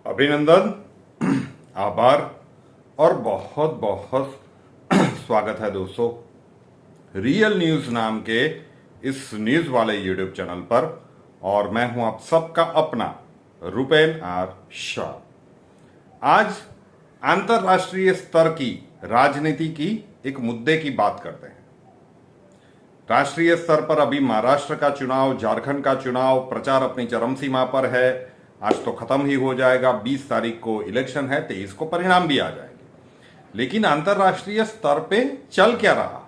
अभिनंदन, आभार और बहुत बहुत स्वागत है दोस्तों रियल न्यूज नाम के इस न्यूज वाले यूट्यूब चैनल पर। और मैं हूं आप सबका अपना रुपेन आर शाह। आज अंतरराष्ट्रीय स्तर की राजनीति की एक मुद्दे की बात करते हैं। राष्ट्रीय स्तर पर अभी महाराष्ट्र का चुनाव, झारखंड का चुनाव, प्रचार अपनी चरम सीमा पर है। आज तो खत्म ही हो जाएगा, 20 तारीख को इलेक्शन है, 23 को परिणाम भी आ जाएंगे। लेकिन अंतरराष्ट्रीय स्तर पे चल क्या रहा है?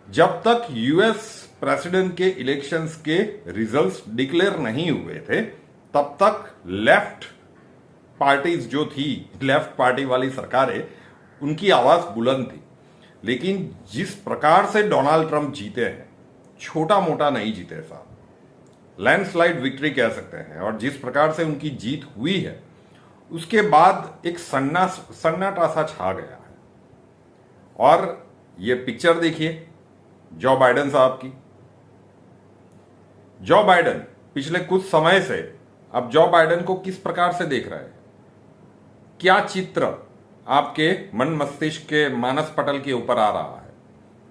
जब तक यूएस प्रेसिडेंट के इलेक्शंस के रिजल्ट्स डिक्लेयर नहीं हुए थे, तब तक लेफ्ट पार्टीज जो थी, लेफ्ट पार्टी वाली सरकारें, उनकी आवाज बुलंद थी। लेकिन जिस प्रकार से डोनाल्ड ट्रंप जीते हैं, छोटा मोटा नहीं जीते साहब, लैंडस्लाइड विक्ट्री कह सकते हैं। और जिस प्रकार से उनकी जीत हुई है, उसके बाद एक सन्नाटा सा छा गया है। और ये पिक्चर देखिए जो बाइडेन साहब की। जो बाइडेन पिछले कुछ समय से अब जो बाइडेन को किस प्रकार से देख रहे हैं, क्या चित्र आपके मन मस्तिष्क के मानस पटल के ऊपर आ रहा है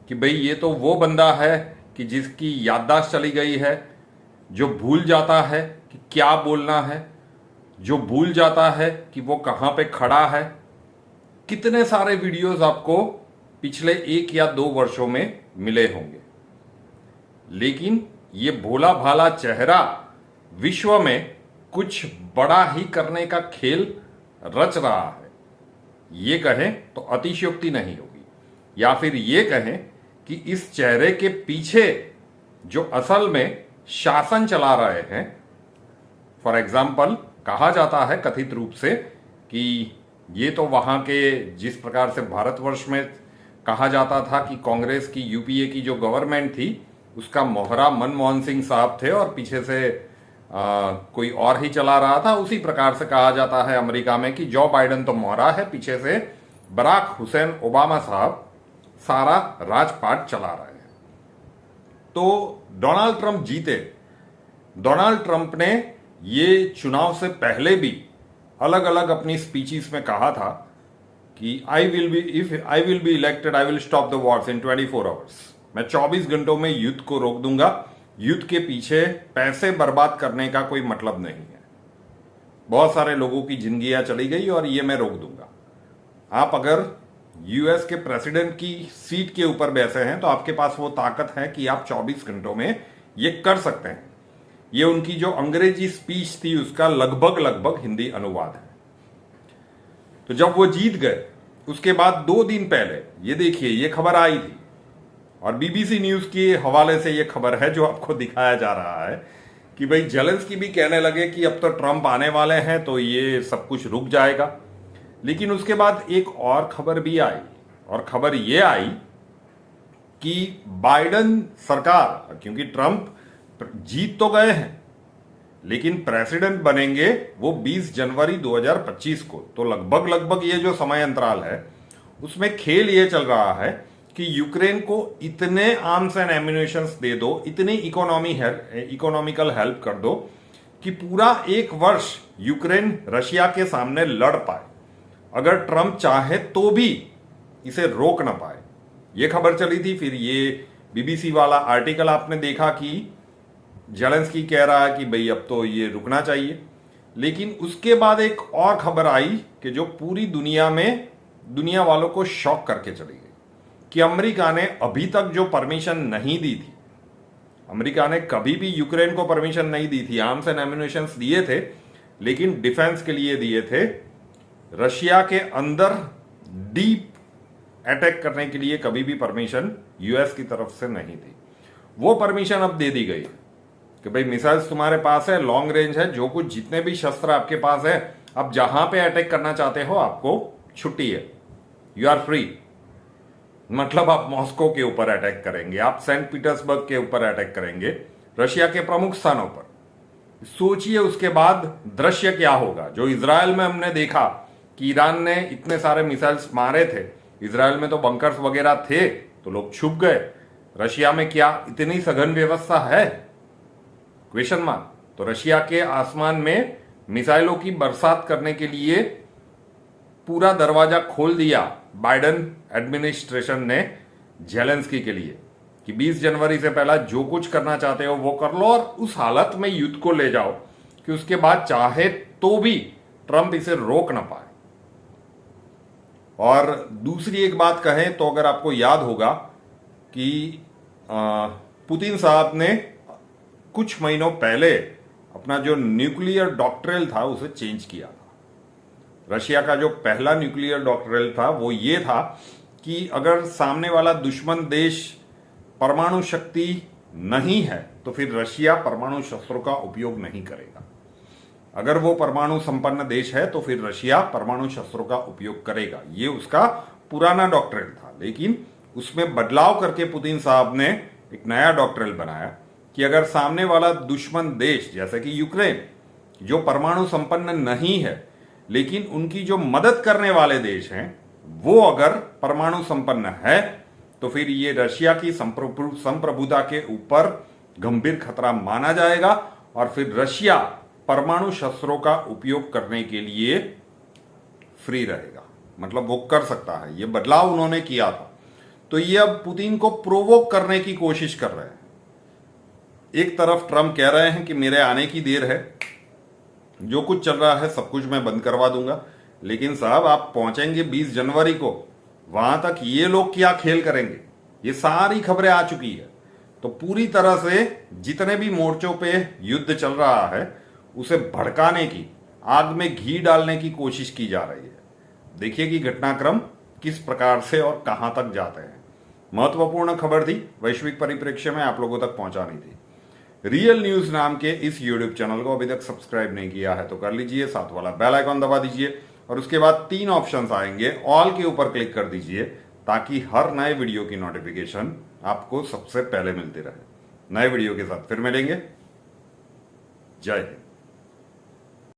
कि भाई ये तो वो बंदा है कि जिसकी याददाश्त चली गई है, जो भूल जाता है कि क्या बोलना है, जो भूल जाता है कि वो कहां पे खड़ा है। कितने सारे वीडियोस आपको पिछले 1 या 2 वर्षों में मिले होंगे। लेकिन ये भोला भाला चेहरा विश्व में कुछ बड़ा ही करने का खेल रच रहा है। ये कहें तो अतिशयोक्ति नहीं होगी, या फिर ये कहें कि इस चेहरे के पीछे जो असल में शासन चला रहे हैं। फॉर एग्जाम्पल कहा जाता है कथित रूप से कि ये तो वहां के, जिस प्रकार से भारतवर्ष में कहा जाता था कि कांग्रेस की, यूपीए की जो गवर्नमेंट थी, उसका मोहरा मनमोहन सिंह साहब थे और पीछे से कोई और ही चला रहा था। उसी प्रकार से कहा जाता है अमेरिका में कि जो बाइडेन तो मोहरा है, पीछे से बराक हुसैन ओबामा साहब सारा राजपाट चला रहे हैं। तो डोनाल्ड ट्रंप जीते। डोनाल्ड ट्रंप ने ये चुनाव से पहले भी अलग अलग अपनी स्पीचेस में कहा था कि if I will be elected I will stop the Wars in 24 hours. मैं 24 घंटों में युद्ध को रोक दूंगा। युद्ध के पीछे पैसे बर्बाद करने का कोई मतलब नहीं है। बहुत सारे लोगों की जिंदगियां चली गई और ये मैं रोक दूंगा। आप अगर यूएस के प्रेसिडेंट की सीट के ऊपर बैठे हैं तो आपके पास वो ताकत है कि आप 24 घंटों में ये कर सकते हैं। ये उनकी जो अंग्रेजी स्पीच थी उसका लगभग हिंदी अनुवाद है। तो जब वो जीत गए, उसके बाद 2 दिन पहले ये देखिए ये खबर आई थी, और बीबीसी न्यूज के हवाले से ये खबर है जो आपको दिखाया जा रहा है कि भाई जेलेंस्की भी कहने लगे कि अब तो ट्रंप आने वाले हैं तो ये सब कुछ रुक जाएगा। लेकिन उसके बाद एक और खबर भी आई, और खबर ये आई कि बाइडेन सरकार, क्योंकि ट्रंप जीत तो गए हैं लेकिन प्रेसिडेंट बनेंगे वो 20 जनवरी 2025 को। तो लगभग ये जो समय अंतराल है उसमें खेल ये चल रहा है कि यूक्रेन को इतने आर्म्स एंड एम्युनिशंस दे दो, इतनी इकोनॉमिकल हेल्प कर दो कि पूरा 1 वर्ष यूक्रेन रशिया के सामने लड़ पाए। अगर ट्रंप चाहे तो भी इसे रोक ना पाए। यह खबर चली थी। फिर ये बीबीसी वाला आर्टिकल आपने देखा कि जेलेंस्की कह रहा है कि भाई अब तो ये रुकना चाहिए। लेकिन उसके बाद एक और खबर आई कि जो पूरी दुनिया वालों को शॉक करके चली गई कि अमेरिका ने अभी तक जो परमिशन नहीं दी थी, अमेरिका ने कभी भी यूक्रेन को परमिशन नहीं दी थी। आर्म्स एंड एम्युनिशंस दिए थे लेकिन डिफेंस के लिए दिए थे। रशिया के अंदर डीप अटैक करने के लिए कभी भी परमिशन यूएस की तरफ से नहीं थी। वो परमिशन अब दे दी गई है कि भाई मिसाइल्स तुम्हारे पास है, लॉन्ग रेंज है, जो कुछ जितने भी शस्त्र आपके पास है, अब जहां पे अटैक करना चाहते हो आपको छुट्टी है, यू आर फ्री। मतलब आप मॉस्को के ऊपर अटैक करेंगे, आप सेंट पीटर्सबर्ग के ऊपर अटैक करेंगे, रशिया के प्रमुख स्थानों पर। सोचिए उसके बाद दृश्य क्या होगा। जो इजराइल में हमने देखा कि ईरान ने इतने सारे मिसाइल्स मारे थे, इजराइल में तो बंकर्स वगैरह थे तो लोग छुप गए। रशिया में क्या इतनी सघन व्यवस्था है? Question mark. तो रशिया के आसमान में मिसाइलों की बरसात करने के लिए पूरा दरवाजा खोल दिया बाइडेन एडमिनिस्ट्रेशन ने जेलेंस्की के लिए कि 20 जनवरी से पहला जो कुछ करना चाहते हो वो कर लो और उस हालत में युद्ध को ले जाओ कि उसके बाद चाहे तो भी ट्रंप इसे रोक ना पाए। और दूसरी एक बात कहें तो अगर आपको याद होगा कि पुतिन साहब ने कुछ महीनों पहले अपना जो न्यूक्लियर डॉक्ट्रिन था उसे चेंज किया था। रशिया का जो पहला न्यूक्लियर डॉक्ट्रिन था वो ये था कि अगर सामने वाला दुश्मन देश परमाणु शक्ति नहीं है तो फिर रशिया परमाणु शस्त्रों का उपयोग नहीं करेगा। अगर वो परमाणु संपन्न देश है तो फिर रशिया परमाणु शस्त्रों का उपयोग करेगा। ये उसका पुराना डॉक्ट्रिन था, लेकिन उसमें बदलाव करके पुतिन साहब ने एक नया डॉक्ट्रिन बनाया कि अगर सामने वाला दुश्मन देश जैसे कि यूक्रेन जो परमाणु संपन्न नहीं है लेकिन उनकी जो मदद करने वाले देश हैं वो अगर परमाणु संपन्न है तो फिर ये रशिया की संप्रभुता के ऊपर गंभीर खतरा माना जाएगा और फिर रशिया परमाणु शस्त्रों का उपयोग करने के लिए फ्री रहेगा, मतलब वो कर सकता है। ये बदलाव उन्होंने किया था। तो ये अब पुतिन को प्रोवोक करने की कोशिश कर रहे हैं। एक तरफ ट्रंप कह रहे हैं कि मेरे आने की देर है, जो कुछ चल रहा है सब कुछ मैं बंद करवा दूंगा, लेकिन साहब आप पहुंचेंगे 20 जनवरी को, वहां तक ये लोग क्या खेल करेंगे, ये सारी खबरें आ चुकी है। तो पूरी तरह से जितने भी मोर्चों पे युद्ध चल रहा है उसे भड़काने की, आग में घी डालने की कोशिश की जा रही है। देखिए कि घटनाक्रम किस प्रकार से और कहां तक जाते हैं। महत्वपूर्ण खबर थी, वैश्विक परिप्रेक्ष्य में आप लोगों तक पहुंचानी थी। रियल न्यूज नाम के इस यूट्यूब चैनल को अभी तक सब्सक्राइब नहीं किया है तो कर लीजिए, साथ वाला बेल आइकॉन दबा दीजिए और उसके बाद 3 ऑप्शंस आएंगे, ऑल के ऊपर क्लिक कर दीजिए ताकि हर नए वीडियो की नोटिफिकेशन आपको सबसे पहले मिलती रहे। नए वीडियो के साथ फिर मिलेंगे। जय हिंद।